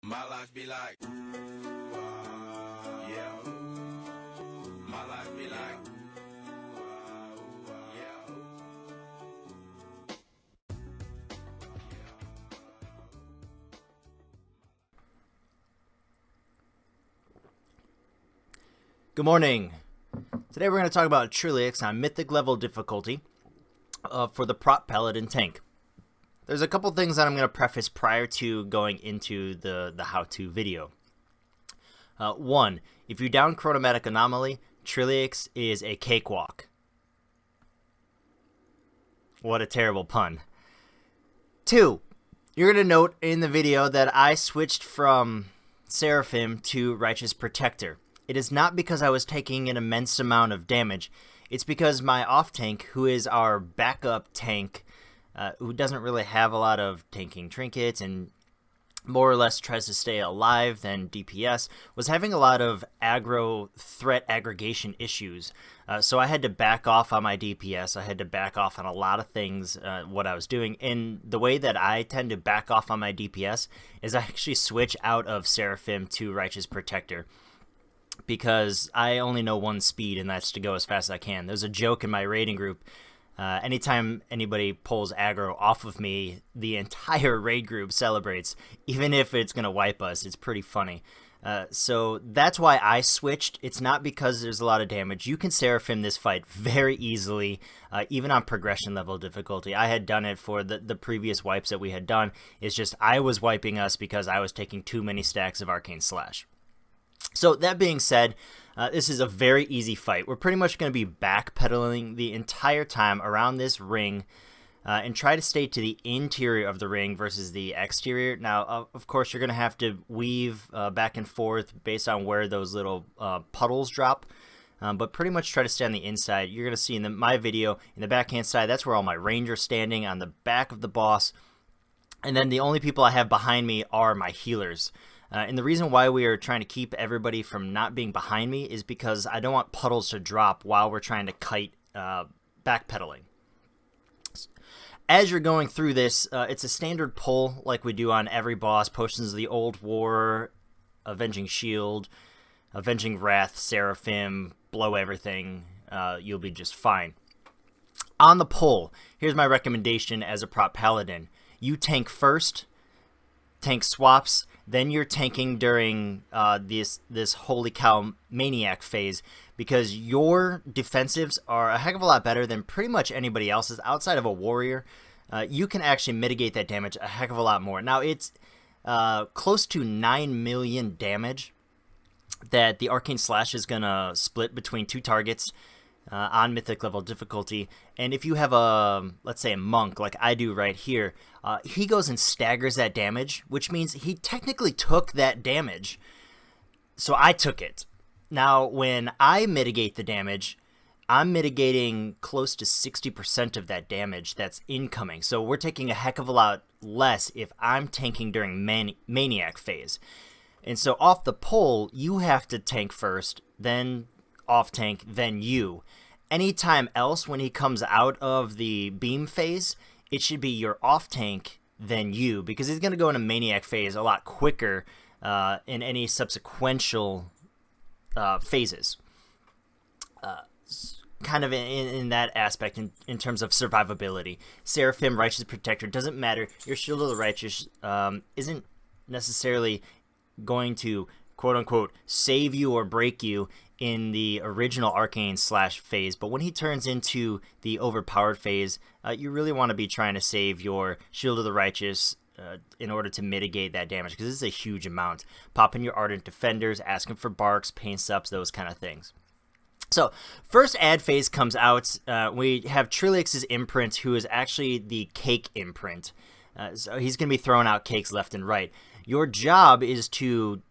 My life be like, yeah. My life be like, yeah. Good morning. Today we're going to talk about Trillax on Mythic level difficulty for the Prot Paladin tank. There's a couple things that I'm going to preface prior to going into the how-to video. One, if you down Chronomatic Anomaly, Trillax is a cakewalk. What a terrible pun. Two, you're going to note in the video that I switched from Seraphim to Righteous Protector. It is not because I was taking an immense amount of damage. It's because my off-tank, who is our backup tank, who doesn't really have a lot of tanking trinkets and more or less tries to stay alive than DPS, was having a lot of aggro threat aggregation issues. So I had to back off on my DPS. I had to back off on a lot of things, what I was doing. And the way that I tend to back off on my DPS is I actually switch out of Seraphim to Righteous Protector, because I only know one speed, and that's to go as fast as I can. There's a joke in my raiding group. Anytime anybody pulls aggro off of me, the entire raid group celebrates, even if it's going to wipe us. It's pretty funny. So that's why I switched. It's not because there's a lot of damage. You can Seraphim this fight very easily, even on progression level difficulty. I had done it for the previous wipes that we had done. It's just I was wiping us because I was taking too many stacks of Arcane Slash. So that being said, this is a very easy fight. We're pretty much going to be backpedaling the entire time around this ring and try to stay to the interior of the ring versus the exterior. Now, of course, you're going to have to weave back and forth based on where those little puddles drop, but pretty much try to stay on the inside. You're going to see in my video, in the backhand side, that's where all my rangers standing on the back of the boss. And then the only people I have behind me are my healers. And the reason why we are trying to keep everybody from not being behind me is because I don't want puddles to drop while we're trying to kite backpedaling. As you're going through this, it's a standard pull like we do on every boss. Potions of the Old War, Avenging Shield, Avenging Wrath, Seraphim, blow everything. You'll be just fine. On the pull, here's my recommendation as a Prot Paladin. You tank first, tank swaps, then you're tanking during this holy cow maniac phase, because your defensives are a heck of a lot better than pretty much anybody else's outside of a warrior. You can actually mitigate that damage a heck of a lot more. Now, it's close to 9 million damage that the Arcane Slash is going to split between two targets on Mythic level difficulty. And if you have let's say a monk like I do right here, he goes and staggers that damage, which means he technically took that damage. So I took it. Now, when I mitigate the damage, I'm mitigating close to 60% of that damage that's incoming. So we're taking a heck of a lot less if I'm tanking during maniac phase. And so off the pull, you have to tank first, then off tank, then you. Anytime else when he comes out of the beam phase, it should be your off tank, then you, because he's going to go into maniac phase a lot quicker in any subsequential phases. Kind of in that aspect, in terms of survivability. Seraphim, Righteous Protector, doesn't matter. Your Shield of the Righteous isn't necessarily going to, quote-unquote, save you or break you in the original Arcane Slash phase, but when he turns into the overpowered phase, you really want to be trying to save your Shield of the Righteous in order to mitigate that damage, because this is a huge amount. Popping your Ardent Defenders, asking for Barks, Pain Sups, those kind of things. So, first ad phase comes out. We have Trillax's imprint, who is actually the cake imprint. So he's going to be throwing out cakes left and right. Your job is to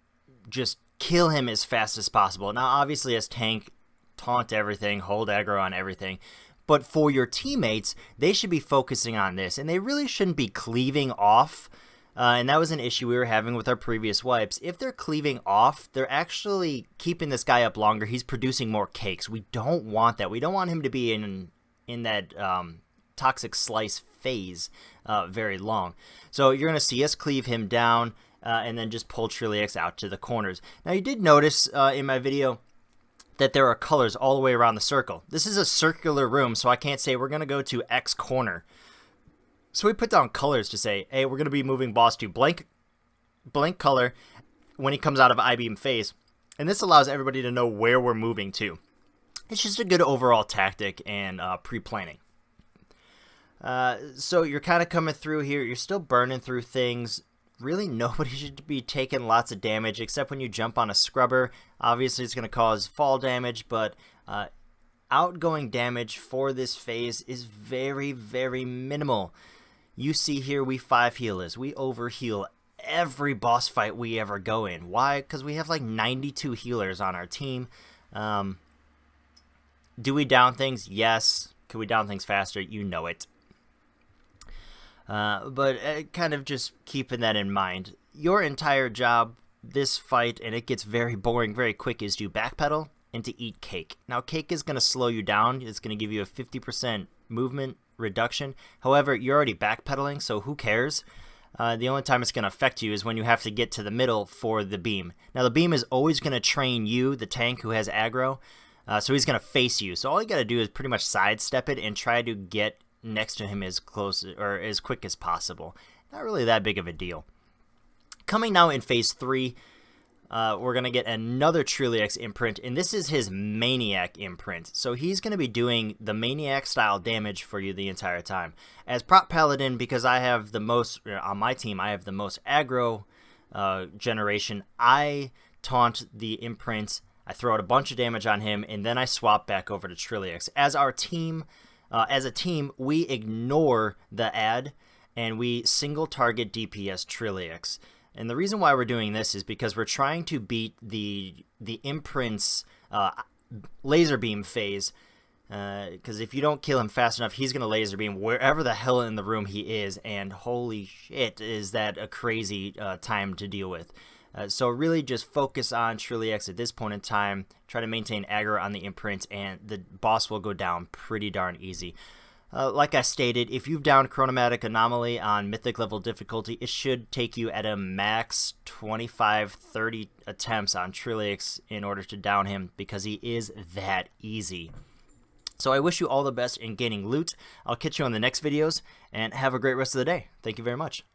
just kill him as fast as possible. Now, obviously, as tank, taunt everything, hold aggro on everything. But for your teammates, they should be focusing on this, and they really shouldn't be cleaving off. And that was an issue we were having with our previous wipes. If they're cleaving off, they're actually keeping this guy up longer. He's producing more cakes. We don't want that. We don't want him to be in that toxic slice phase very long. So you're going to see us cleave him down. and then just pull Trillax out to the corners. Now you did notice in my video that there are colors all the way around the circle. This is a circular room, so I can't say we're going to go to X corner. So we put down colors to say, hey, we're going to be moving boss to blank color when he comes out of I-beam phase. And this allows everybody to know where we're moving to. It's just a good overall tactic and pre-planning. So you're kind of coming through here. You're still burning through things. Really, nobody should be taking lots of damage except when you jump on a scrubber. Obviously, it's going to cause fall damage, but outgoing damage for this phase is very, very minimal. You see here, we 5 healers. We overheal every boss fight we ever go in. Why? Because we have like 92 healers on our team. Do we down things? Yes. Can we down things faster? You know it. But kind of just keeping that in mind. Your entire job, this fight, and it gets very boring very quick, is to backpedal and to eat cake. Now, cake is going to slow you down. It's going to give you a 50% movement reduction. However, you're already backpedaling, so who cares? The only time it's going to affect you is when you have to get to the middle for the beam. Now, the beam is always going to train you, the tank who has aggro, so he's going to face you. So all you got to do is pretty much sidestep it and try to get next to him as close or as quick as possible. Not really that big of a deal. Coming now in phase 3, we're going to get another Trillax imprint, and this is his Maniac imprint. So he's going to be doing the Maniac style damage for you the entire time. As Prot Paladin, because I have the most, on my team, I have the most aggro generation, I taunt the imprint, I throw out a bunch of damage on him, and then I swap back over to Trillax. As our team, as a team, we ignore the ad, and we single target DPS Trillax. And the reason why we're doing this is because we're trying to beat the imprint's laser beam phase. Because if you don't kill him fast enough, he's going to laser beam wherever the hell in the room he is. And holy shit, is that a crazy time to deal with. So really just focus on Trillax at this point in time. Try to maintain aggro on the imprint, and the boss will go down pretty darn easy. Like I stated, if you've downed Chronomatic Anomaly on Mythic level difficulty, it should take you at a max 25-30 attempts on Trillax in order to down him, because he is that easy. So I wish you all the best in gaining loot. I'll catch you on the next videos, and have a great rest of the day. Thank you very much.